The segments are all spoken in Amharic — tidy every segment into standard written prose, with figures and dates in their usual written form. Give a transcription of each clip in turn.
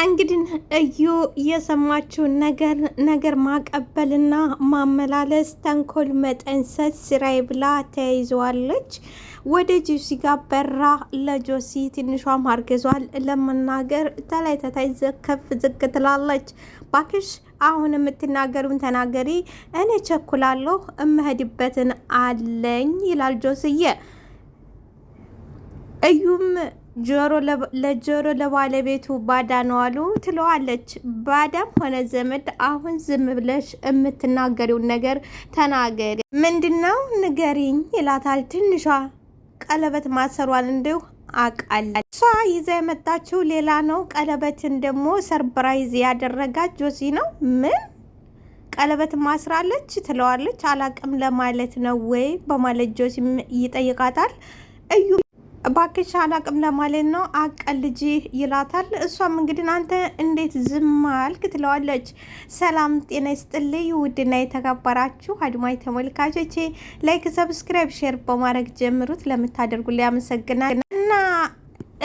እንግዲህ እዩ የሰማችው ነገር ማቀበልና ማመላለስ ተንኮል መጠንሰስ ስራዬ ብላ ተያይዘዋለች። ወደ ጆሲ ጋር በራ ለጆሲ ትንሿም አርግዟል ለመናገር ተላይ ተታይ ከፍ ዝቅ ትላለች። ባክሽ አሁን የምትናገሩን ተናገሪ፣ እኔ ቸኩላለሁ እምሄድበትን አለኝ ይላል ጆስዬ። እዩም ለጆሮ ለባለቤቱ ባዳ ነው አሉ ትለዋለች። ባዳም ሆነ ዘመድ አሁን ዝም ብለሽ የምትናገሪውን ነገር ተናገሪ። ምንድነው ንገሪኝ ይላታል። ትንሿ ቀለበት ማሰሯን እንዲሁ አቃላች። እሷ ይዛ የመጣችው ሌላ ነው። ቀለበትን ደግሞ ሰርፕራይዝ ያደረጋት ጆሲ ነው። ምን ቀለበት ማስራለች ትለዋለች። አላቅም ለማለት ነው ወይ በማለት ጆሲ ይጠይቃታል። እዩ ባክሽ አላቅም ለማለት ነው አቀልጂ ይላታል። እሷም እንግዲህ አንተ እንዴት ዝም አልክ ትለዋለች። ሰላም ጤና ይስጥልኝ ውድና የተከበራችሁ አድማጭ ተመልካቾቼ ላይክ፣ ሰብስክራይብ፣ ሼር በማድረግ ጀምሩት። ለምታደርጉልኝ አመሰግናለሁ። እና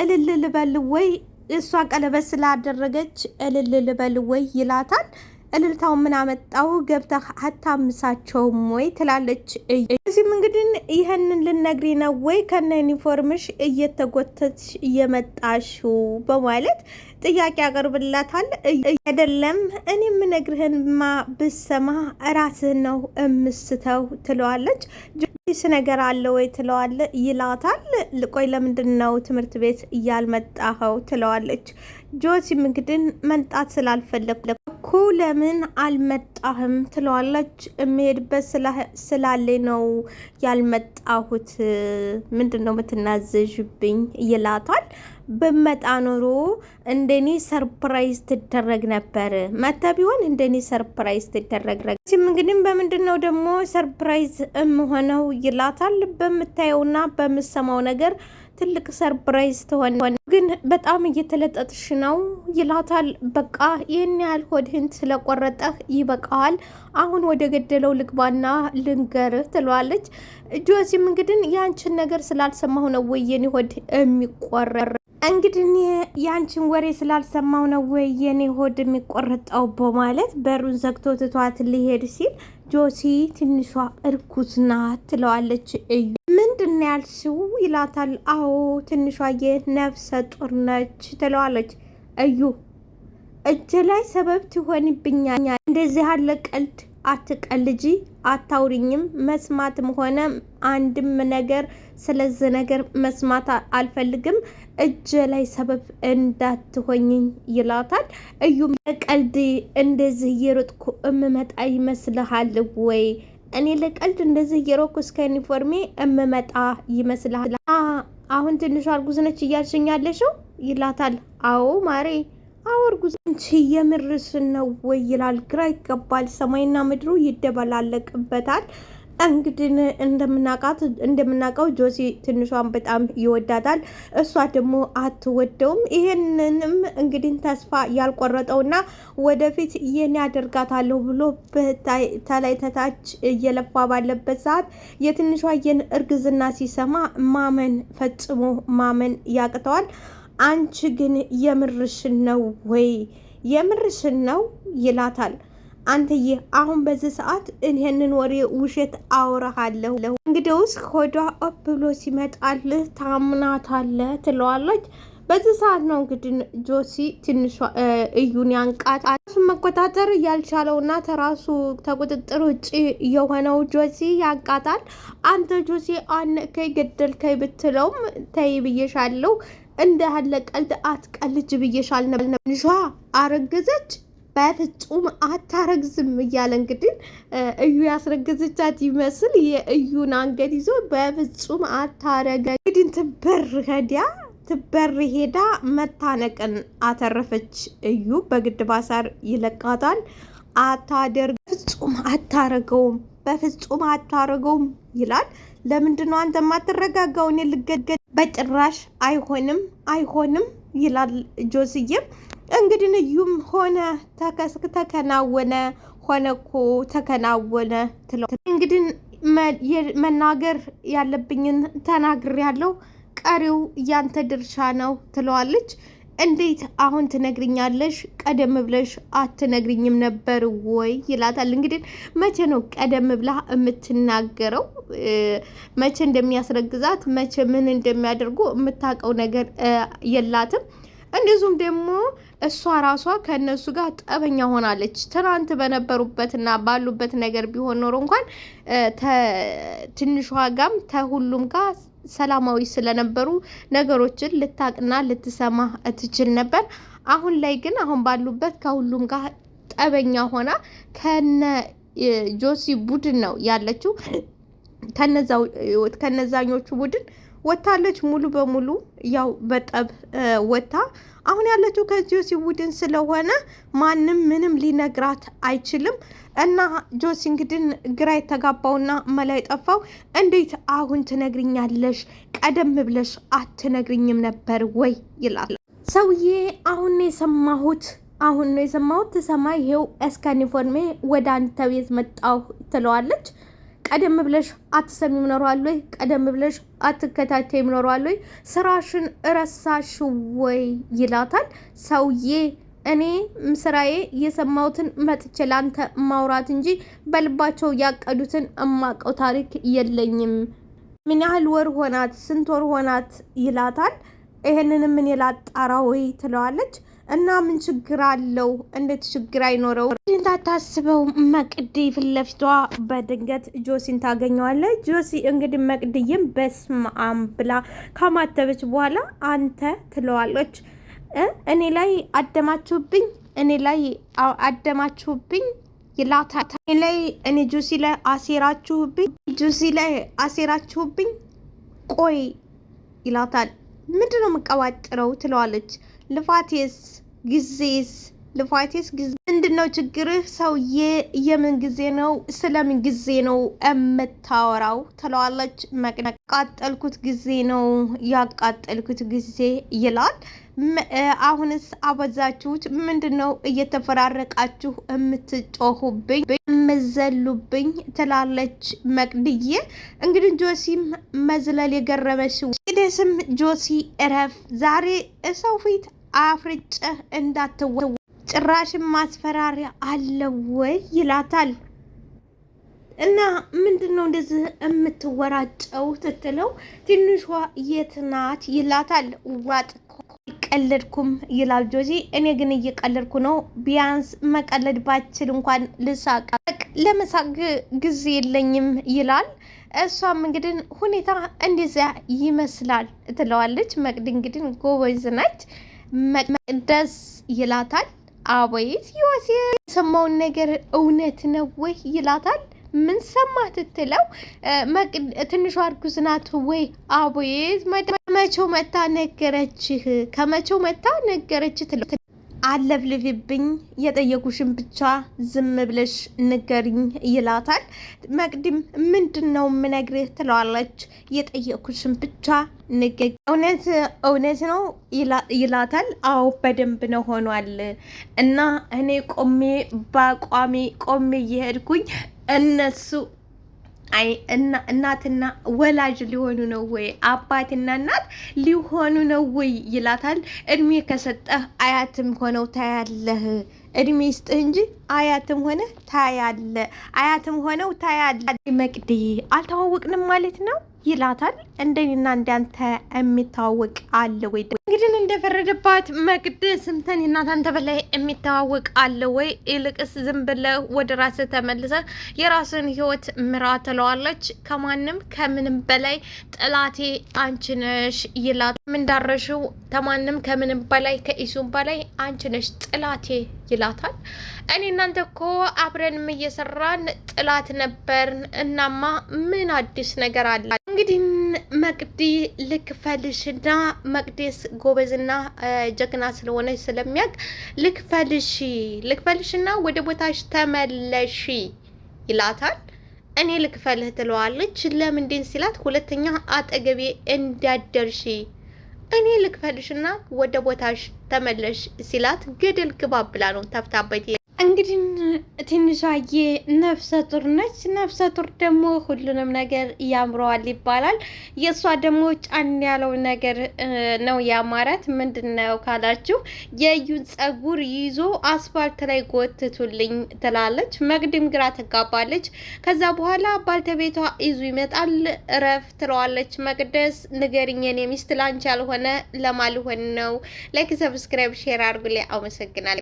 እልል ልበል ወይ እሷ ቀለበት ስላደረገች እልል ልበል ወይ ይላታል። እልልታው ምን አመጣው ገብተህ አታምሳቸውም ወይ ትላለች። እዚህም እንግዲህ ይህንን ልነግሪ ነው ወይ ከነ ዩኒፎርምሽ እየተጎተች እየመጣሽው በማለት ጥያቄ ያቀርብላታል። አይደለም እኔ የምነግርህንማ ብሰማ ራስህን ነው እምስተው ትለዋለች። ጆሲ ነገር አለ ወይ ትለዋለ ይላታል። ቆይ ለምንድን ነው ትምህርት ቤት እያልመጣኸው ትለዋለች። ጆሲም እንግዲህ መንጣት ስላልፈለኩ እኮ ለምን አልመጣህም ትለዋለች። የሚሄድበት ስላለ ነው ያልመጣሁት፣ ምንድን ነው የምትናዘዥብኝ ይላታል። በመጣ ኖሮ እንደኔ ሰርፕራይዝ ትደረግ ነበር፣ መታ ቢሆን እንደኔ ሰርፕራይዝ ትደረግ። ሲም እንግዲህ በምንድን ነው ደግሞ ሰርፕራይዝ የምሆነው ይላታል። በምታየውና በምሰማው ነገር ትልቅ ሰርፕራይዝ ትሆን፣ ግን በጣም እየተለጠጥሽ ነው ይላታል። በቃ ይህን ያህል ሆድህን ስለቆረጠህ ይበቃዋል፣ አሁን ወደ ገደለው ልግባና ልንገርህ ትለዋለች። ጆሲም እንግዲህ ያንቺን ነገር ስላልሰማሁ ነው ወይ የኔ ሆድ የሚቆረር? እንግዲህ ያንቺን ወሬ ስላልሰማሁ ነው ወይ የኔ ሆድ የሚቆረጠው በማለት በሩን ዘግቶ ትቷት ሊሄድ ሲል ጆሲ ትንሿ እርኩስ ናት ትለዋለች። እዩ ምንድን ያልሽው ይላታል። አዎ ትንሿዬ ነፍሰ ጡር ነች ትለዋለች። እዩ እጅ ላይ ሰበብ ትሆንብኛል፣ እንደዚህ ያለ ቀልድ አትቀልጂ፣ አታውሪኝም፣ መስማትም ሆነ አንድም ነገር ስለዚህ ነገር መስማት አልፈልግም፣ እጅ ላይ ሰበብ እንዳትሆኝኝ ይላታል። እዩም ለቀልድ እንደዚህ እየሮጥኩ እምመጣ ይመስልሃል ወይ? እኔ ለቀልድ እንደዚህ እየሮጥኩ እስከ ዩኒፎርሜ እምመጣ ይመስልሃል? አሁን ትንሿ እርጉዝ ነች እያልሽኝ ያለሽው ይላታል። አዎ ማሬ አዎ እርጉዝ አንቺ የምርሽን ነው ወይ ይላል። ግራ ይገባል። ሰማይና ምድሩ ይደበላለቅበታል። እንግዲህ እንደምናውቀው ጆሲ ትንሿን በጣም ይወዳታል፣ እሷ ደግሞ አትወደውም። ይሄንንም እንግዲህ ተስፋ ያልቆረጠውና ወደፊት የኔ ያደርጋታለሁ ብሎ ተላይ ተታች እየለፋ ባለበት ሰዓት የትንሿን እርግዝና ሲሰማ ፈጽሞ ማመን ያቅተዋል። አንቺ ግን የምርሽን ነው ወይ የምርሽን ነው ይላታል። አንተዬ አሁን በዚህ ሰዓት ይሄንን ወሬ ውሸት አወራሃለሁ፣ እንግዲውስ ሆዷ ኦፕ ብሎ ሲመጣልህ ታምናታለህ ትለዋለች። በዚህ ሰዓት ነው እንግዲህ ጆሲ ትንሿ እዩን ያንቃት። ራሱን መቆጣጠር ያልቻለውና ተራሱ ተቁጥጥር ውጭ የሆነው ጆሲ ያንቃታል። አንተ ጆሲ አነከይ ገደልከይ ብትለውም ተይ ብዬሻለሁ፣ እንደ ያለ ቀልድ አትቀልጅ ብዬሻል ነበር። ትንሿ አረገዘች፣ በፍጹም አታረግዝም እያለ እንግዲህ እዩ ያስረገዘቻት ይመስል የእዩን አንገት ይዞ በፍጹም አታረገ። እንግዲህ ትበር ሄዳ መታነቅን አተረፈች። እዩ በግድ ባሳር ይለቃታል። ፍጹም አታረገውም፣ በፍጹም አታረገውም ይላል። ለምንድን ነው አንተ የማትረጋጋው? እኔ ልገደል በጭራሽ አይሆንም ይላል ጆስዬም። እንግዲህ እዩም ሆነ ተከናወነ ሆነ እኮ ተከናወነ ትለው። እንግዲህ መናገር ያለብኝን ተናግሬያለሁ፣ ቀሪው ያንተ ድርሻ ነው ትለዋለች። እንዴት አሁን ትነግሪኛለሽ? ቀደም ብለሽ አትነግሪኝም ነበር ወይ ይላታል። እንግዲህ መቼ ነው ቀደም ብላ የምትናገረው? መቼ እንደሚያስረግዛት መቼ ምን እንደሚያደርጉ የምታውቀው ነገር የላትም። እንደዚሁም ደግሞ እሷ ራሷ ከእነሱ ጋር ጠበኛ ሆናለች። ትናንት በነበሩበትና ባሉበት ነገር ቢሆን ኖሮ እንኳን ትንሿ ጋም ተሁሉም ጋር ሰላማዊ ስለነበሩ ነገሮችን ልታቅና ልትሰማ ትችል ነበር። አሁን ላይ ግን አሁን ባሉበት ከሁሉም ጋር ጠበኛ ሆና ከነ ጆሲ ቡድን ነው ያለችው። ከነዛኞቹ ቡድን ወታለች ሙሉ በሙሉ ያው በጠብ ወታ አሁን ያለችው ከጆሲ ቡድን ስለሆነ ማንም ምንም ሊነግራት አይችልም። እና ጆሲ እንግዲህ ግራ የተጋባውና መላ የጠፋው እንዴት አሁን ትነግሪኛለሽ? ቀደም ብለሽ አትነግሪኝም ነበር ወይ ይላል። ሰውዬ አሁን ነው የሰማሁት ትሰማ ይሄው እስከ ዩኒፎርሜ ወደ አንተ ቤት መጣሁ ትለዋለች። ቀደም ብለሽ አትሰሚም ኖሯል ወይ? ቀደም ብለሽ አትከታተይም ኖሯል ወይ? ስራሽን እረሳሽ ወይ ይላታል። ሰውዬ እኔ ስራዬ የሰማሁትን መጥቼ ላንተ ማውራት እንጂ በልባቸው ያቀዱትን እማቀው ታሪክ የለኝም። ምን ያህል ወር ሆናት? ስንት ወር ሆናት ይላታል። ይሄንን ምን የላጣራ ወይ ትለዋለች። እና ምን ችግር አለው? እንዴት ችግር አይኖረው? እንዳታስበው መቅዲ ፊት ለፊቷ በድንገት ጆሲን ታገኘዋለች። ጆሲ እንግዲህ መቅድዬም በስማም ብላ ከማተበች በኋላ አንተ ትለዋለች። እኔ ላይ አደማችሁብኝ ይላታል። እኔ ጆሲ ላይ አሴራችሁብኝ ቆይ ይላታል። ምንድን ነው የምቀባጥረው ትለዋለች። ልፋቴስ ጊዜ ምንድን ነው ችግርህ? ሰውዬ የምን ጊዜ ነው? ስለምን ጊዜ ነው የምታወራው ትለዋለች። ያቃጠልኩት ጊዜ ይላል። አሁንስ አበዛችሁት። ምንድን ነው እየተፈራረቃችሁ የምትጮሁብኝ የምዘሉብኝ ትላለች መቅድዬ። እንግዲህ ጆሲም መዝለል የገረመሽው ደስም ጆሲ እረፍ፣ ዛሬ ሰው ፊት አፍርጨህ እንዳትወ ጭራሽም ማስፈራሪያ አለ ወይ ይላታል። እና ምንድን ነው እንደዚህ የምትወራጨው ስትለው ትንሿ የት ናት ይላታል። ዋጥ ቀለድኩም ይላል ጆሲ። እኔ ግን እየቀለድኩ ነው። ቢያንስ መቀለድ ባችል እንኳን ልሳቅ፣ ለመሳቅ ጊዜ የለኝም ይላል። እሷም እንግዲህ ሁኔታ እንደዚያ ይመስላል ትለዋለች። መቅድ እንግዲህ ጎበዝ ናች። መቅደስ ይላታል። አቤት ዮሴ የሰማውን ነገር እውነት ነው ወይ ይላታል። ምን ሰማህ ትትለው ትንሿ እርጉዝ ናት ወይ? አቤት ከመቼው መታ ነገረችህ ትለው። አለፍልፍብኝ፣ የጠየቁሽን ብቻ ዝም ብለሽ ንገሪኝ ይላታል። መቅድም ምንድን ነው የምነግርህ ትለዋለች። የጠየቁሽን ብቻ ንገሪኝ። እውነት ነው ይላታል። አዎ በደንብ ነው ሆኗል። እና እኔ በአቋሜ ቆሜ እየሄድኩኝ እነሱ እናትና ወላጅ ሊሆኑ ነው ወይ? አባትና እናት ሊሆኑ ነው ወይ ይላታል። እድሜ ከሰጠህ አያትም ሆነው ታያለህ። እድሜ ይስጥህ እንጂ አያትም ሆነው ታያለ። መቅዲ አልተዋወቅንም ማለት ነው ይላታል። እንደኔና እንዳንተ የሚተዋወቅ አለ ወይ? እንግዲህ እንደፈረደባት መቅደስም ተኔና ታንተ በላይ የሚተዋወቅ አለ ወይ? ይልቅስ ዝም ብለህ ወደ ራስህ ተመልሰህ የራስን ህይወት ምራ ትለዋለች። ከማንም ከምንም በላይ ጥላቴ አንቺ ነሽ ይላታል። እንዳረሽው ከማንም ከምንም በላይ ከኢሱም በላይ አንቺ ነሽ ጥላቴ ይላታል። እኔ እናንተ እኮ አብረንም እየሰራን ጥላት ነበርን። እናማ ምን አዲስ ነገር አለ? እንግዲህ መቅዲ ልክፈልሽና መቅደስ ጎበዝና ጀግና ስለሆነች ስለሚያውቅ ልክፈልሽና ወደ ቦታሽ ተመለሺ ይላታል። እኔ ልክፈልህ ትለዋለች። ለምንድን ሲላት ሁለተኛ አጠገቤ እንዳደርሺ እኔ ልክፈልሽና ወደ ቦታሽ ተመለሽ ሲላት ገደል ግባ ብላ ነው ተፍታበት እንግዲህ ትንሿዬ ነፍሰ ጡር ነች። ነፍሰ ጡር ደግሞ ሁሉንም ነገር ያምረዋል ይባላል። የእሷ ደግሞ ጫን ያለው ነገር ነው ያማራት። ምንድን ነው ካላችሁ የእዩን ጸጉር ይዞ አስፋልት ላይ ጎትቱልኝ ትላለች። መቅድም ግራ ትጋባለች። ከዛ በኋላ ባልተቤቷ ይዞ ይመጣል። እረፍ ትለዋለች። መቅደስ ንገሪኝ የኔ ሚስት ላንቺ ያልሆነ ለማልሆን ነው። ላይክ፣ ሰብስክራይብ፣ ሼር አድርጉልኝ። አመሰግናለሁ።